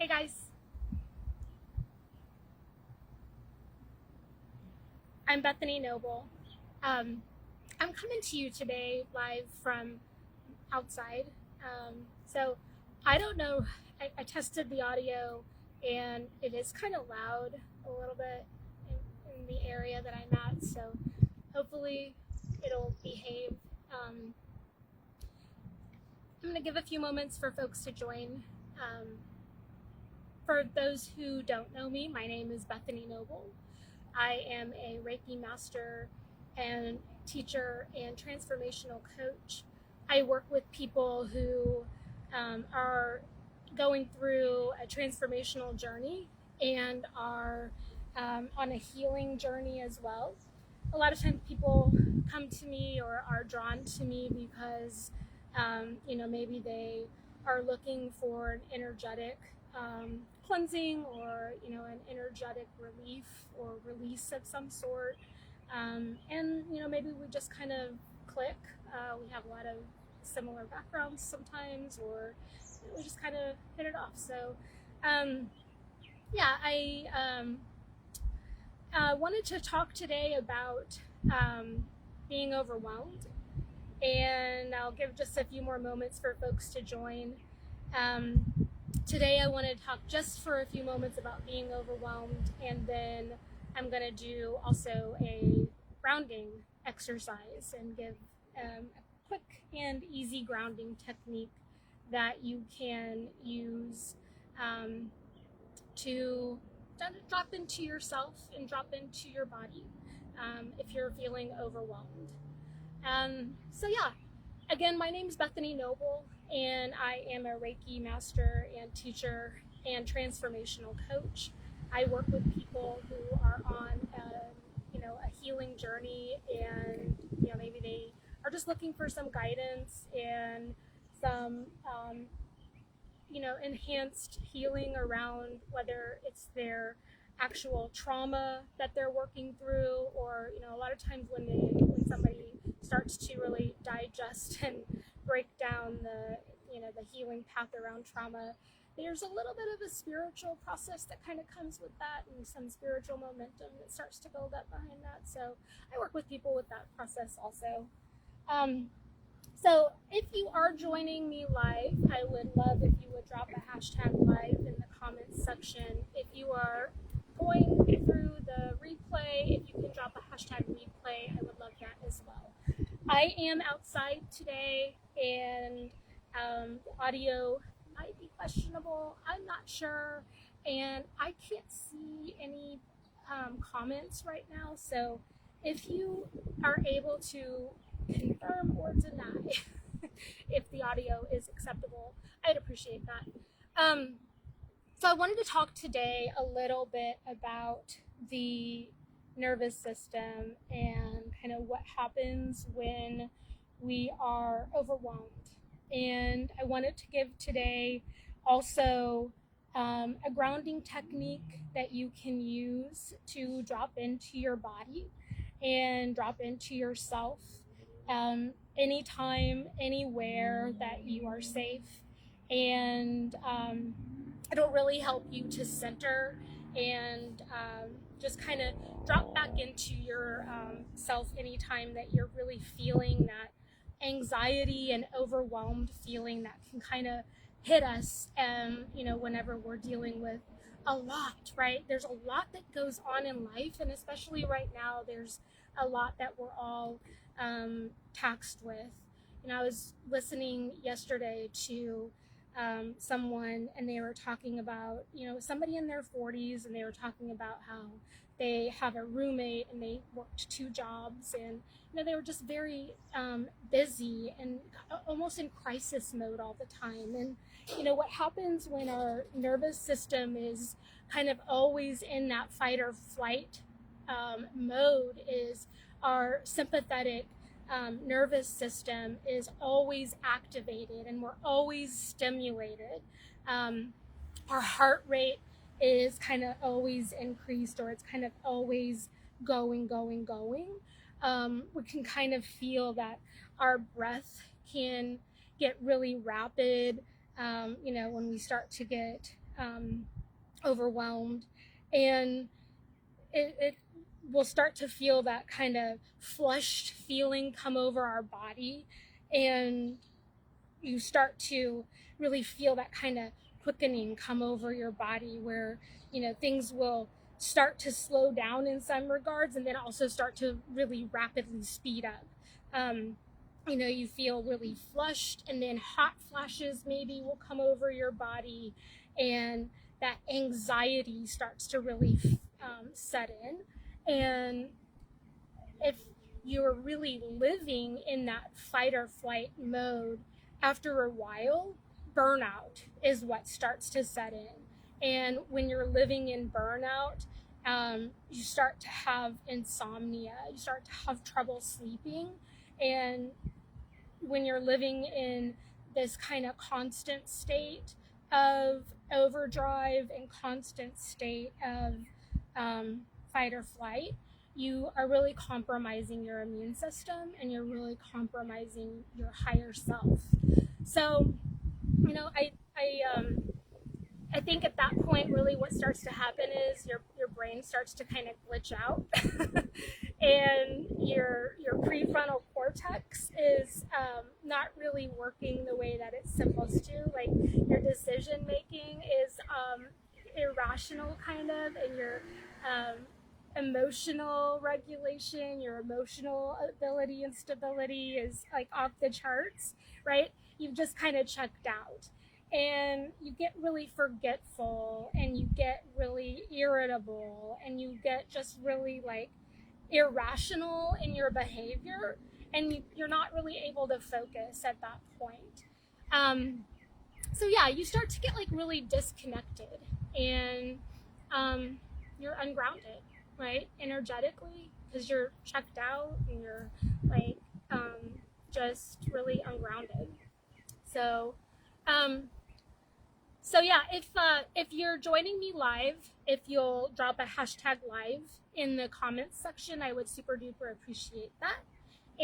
Hey guys, I'm Bethany Noble. Um, I'm coming to you today live from outside. So I don't know, I tested the audio and it is kind of loud a little bit in the area that I'm at. So hopefully it'll behave. I'm going to give a few moments for folks to join. For those who don't know me, my name is Bethany Noble. I am a Reiki master and teacher and transformational coach. I work with people who are going through a transformational journey and are on a healing journey as well. A lot of times people come to me or are drawn to me because, maybe they are looking for an energetic cleansing or an energetic relief or release of some sort, and maybe we just kind of click. We have a lot of similar backgrounds sometimes, or we just kind of hit it off. So I wanted to talk today about being overwhelmed, and I'll give just a few more moments for folks to join. Today I want to talk just for a few moments about being overwhelmed, and then I'm going to do also a grounding exercise and give a quick and easy grounding technique that you can use to drop into yourself and drop into your body if you're feeling overwhelmed. Again, my name is Bethany Noble, and I am a Reiki master and teacher and transformational coach. I work with people who are on a healing journey, and maybe they are just looking for some guidance and some enhanced healing around whether it's their actual trauma that they're working through, or a lot of times when somebody starts to really digest and break down the healing path around trauma, there's a little bit of a spiritual process that kind of comes with that, and some spiritual momentum that starts to build up behind that. So I work with people with that process also. So if you are joining me live, I would love if you would drop a hashtag live in the comments section. If you are going through the replay, if you can drop a hashtag replay, I would love that as well. I am outside today, and the audio might be questionable. I'm not sure, and I can't see any comments right now. So if you are able to confirm or deny if the audio is acceptable, I'd appreciate that. So I wanted to talk today a little bit about the nervous system and kind of what happens when we are overwhelmed. And I wanted to give today also a grounding technique that you can use to drop into your body and drop into yourself anytime, anywhere that you are safe. And it'll really help you to center and just kind of drop back into your self anytime that you're really feeling that anxiety and overwhelmed feeling that can kind of hit us, whenever we're dealing with a lot, right? There's a lot that goes on in life, and especially right now, there's a lot that we're all taxed with. I was listening yesterday to someone, and they were talking about, somebody in their 40s, and they were talking about how they have a roommate and they worked 2 jobs, and they were just very busy and almost in crisis mode all the time. And what happens when our nervous system is kind of always in that fight or flight mode is our sympathetic nervous system is always activated, and we're always stimulated. Our heart rate is kind of always increased, or it's kind of always going. We can kind of feel that our breath can get really rapid, when we start to get overwhelmed, and it will start to feel that kind of flushed feeling come over our body, and you start to really feel that kind of quickening come over your body where, things will start to slow down in some regards and then also start to really rapidly speed up. You feel really flushed, and then hot flashes maybe will come over your body, and that anxiety starts to really set in. And if you're really living in that fight or flight mode, after a while, burnout is what starts to set in. And when you're living in burnout, you start to have insomnia, you start to have trouble sleeping. And when you're living in this kind of constant state of overdrive and constant state of fight or flight, you are really compromising your immune system, and you're really compromising your higher self. So, I think at that point, really what starts to happen is your brain starts to kind of glitch out, and your prefrontal cortex is not really working the way that it's supposed to. Like, your decision making is irrational, kind of, and your emotional regulation, your emotional ability and stability is like off the charts, right? You've just kind of checked out, and you get really forgetful, and you get really irritable, and you get just really like irrational in your behavior, and you're not really able to focus at that point. So yeah, you start to get like really disconnected, and you're ungrounded, right? Energetically, because you're checked out, and you're like just really ungrounded. So yeah, if you're joining me live, if you'll drop a hashtag live in the comments section, I would super duper appreciate that.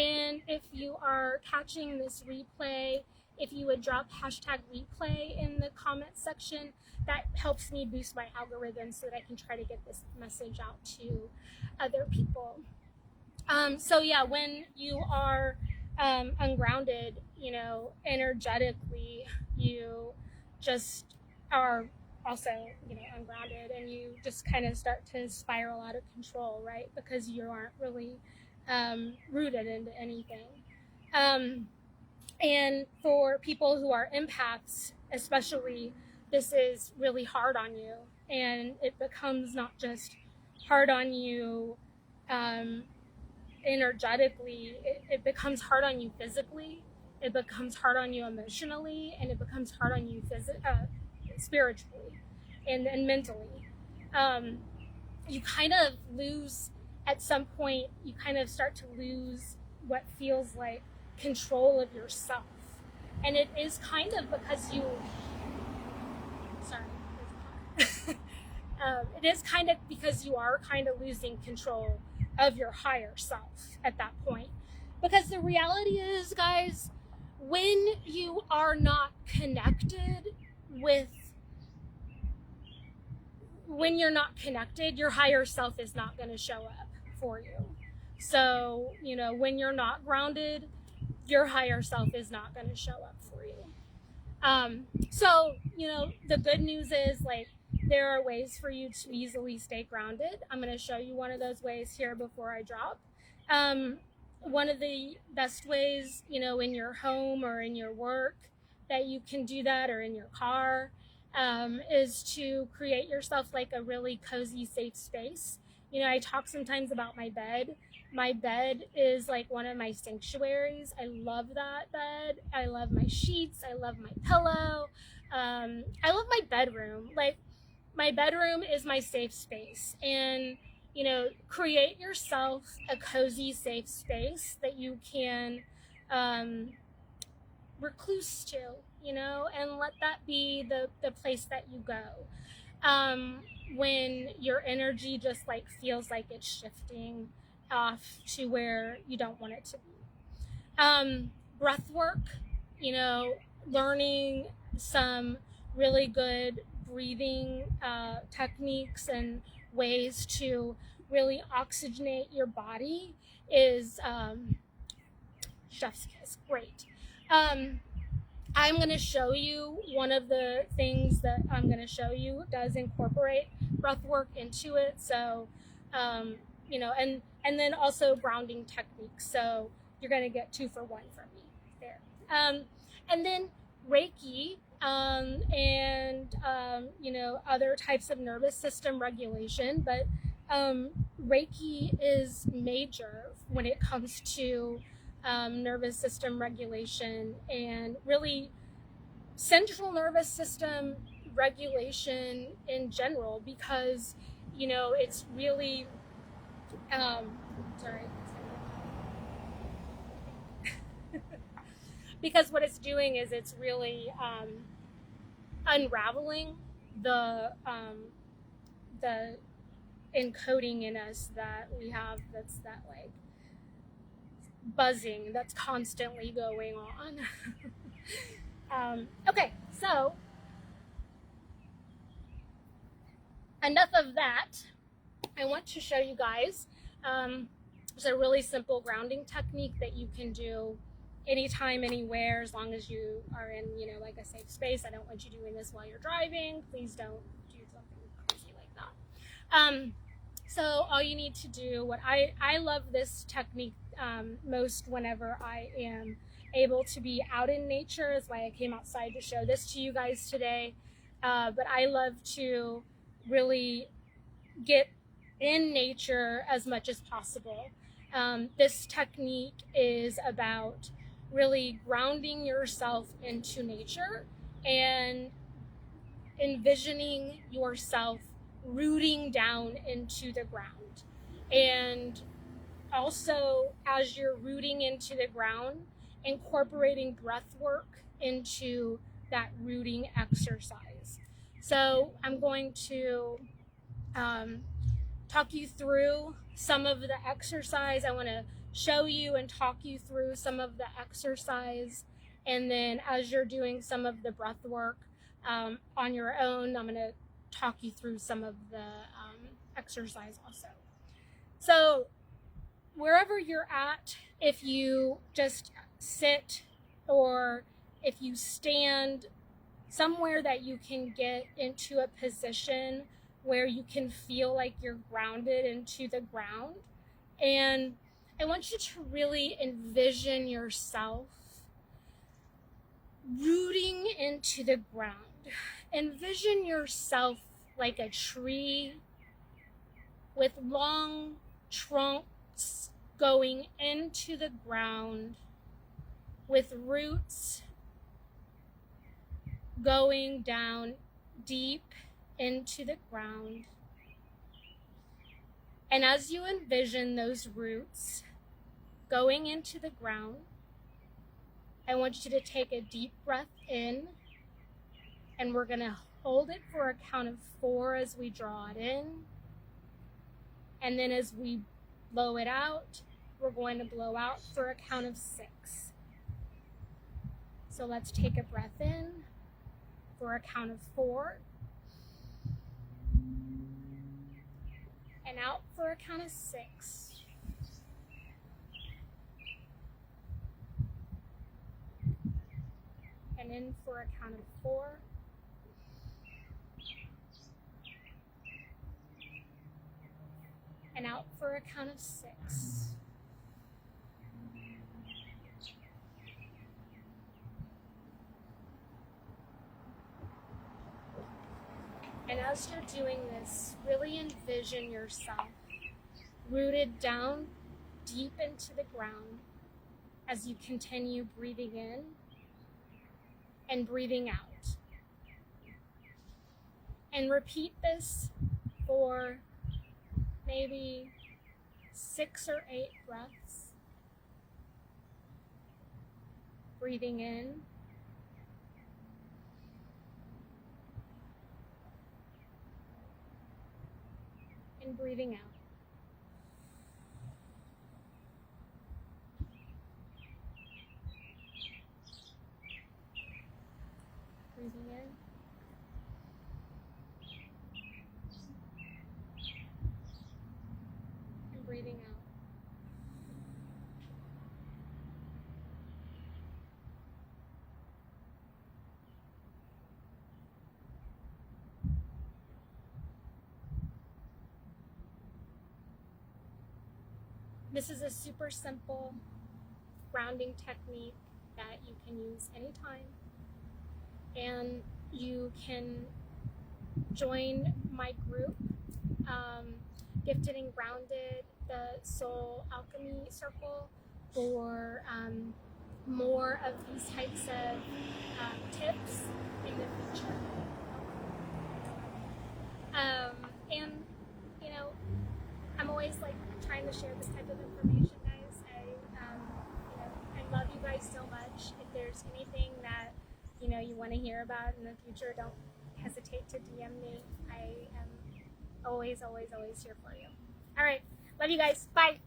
And if you are catching this replay, if you would drop hashtag replay in the comments section, that helps me boost my algorithm so that I can try to get this message out to other people. So yeah, when you are ungrounded, energetically, you just are also, ungrounded, and you just kind of start to spiral out of control, right? Because you aren't really rooted into anything. And for people who are empaths, especially, this is really hard on you, and it becomes not just hard on you energetically, it becomes hard on you physically, it becomes hard on you emotionally, and it becomes hard on you spiritually and mentally. You kind of lose, at some point, you kind of start to lose what feels like control of yourself. And it is kind of because it is kind of because you are kind of losing control of your higher self at that point. Because the reality is, guys, when you are not connected your higher self is not going to show up for you. So, when you're not grounded, your higher self is not going to show up for you. So, the good news is, like, there are ways for you to easily stay grounded. I'm going to show you one of those ways here before I drop. One of the best ways, in your home or in your work that you can do that, or in your car, is to create yourself like a really cozy, safe space. I talk sometimes about my bed. My bed is like one of my sanctuaries. I love that bed. I love my sheets. I love my pillow. I love my bedroom. Like, my bedroom is my safe space. And, create yourself a cozy, safe space that you can recluse to, and let that be the place that you go. When your energy just like feels like it's shifting off to where you don't want it to be. Breath work, learning some really good breathing techniques and ways to really oxygenate your body is chef's kiss. Great. I'm going to show you one of the things that I'm going to show you does incorporate breath work into it. So, and then also grounding techniques. So you're going to get 2 for 1 from me there. And then Reiki, and other types of nervous system regulation, but Reiki is major when it comes to nervous system regulation and really central nervous system regulation in general, because it's really because what it's doing is it's really unraveling the encoding in us that we have, that's that like buzzing that's constantly going on. Okay, so enough of that. I want to show you guys it's a really simple grounding technique that you can do anytime, anywhere, as long as you are in, like a safe space. I don't want you doing this while you're driving. Please don't do something crazy like that. So all you need to do, what I love this technique most whenever I am able to be out in nature, is why I came outside to show this to you guys today. But I love to really get in nature as much as possible. This technique is about really grounding yourself into nature and envisioning yourself rooting down into the ground. And also, as you're rooting into the ground, incorporating breath work into that rooting exercise. So I'm going to talk you through some of the exercise. I want to show you and talk you through some of the exercise, and then as you're doing some of the breath work on your own, I'm going to talk you through some of the exercise also. So wherever you're at, if you just sit or if you stand, somewhere that you can get into a position where you can feel like you're grounded into the ground. And I want you to really envision yourself rooting into the ground. Envision yourself like a tree with long trunks going into the ground, with roots going down deep into the ground. And as you envision those roots going into the ground, I want you to take a deep breath in, and we're going to hold it for a count of 4 as we draw it in. And then as we blow it out, we're going to blow out for a count of 6. So let's take a breath in for a count of 4. And out for a count of 6. And in for a count of 4. And out for a count of 6. And as you're doing this, really envision yourself rooted down deep into the ground as you continue breathing in and breathing out. And repeat this for maybe 6 or 8 breaths. Breathing in and breathing out. Breathing in This is a super simple grounding technique that you can use anytime. And you can join my group, Gifted and Grounded, the Soul Alchemy Circle, for more of these types of tips in the future. And you know, I'm always like trying to share this type of information, guys. I love you guys so much. If there's anything that you want to hear about in the future, don't hesitate to DM me. I am always here for you. All right, love you guys. Bye.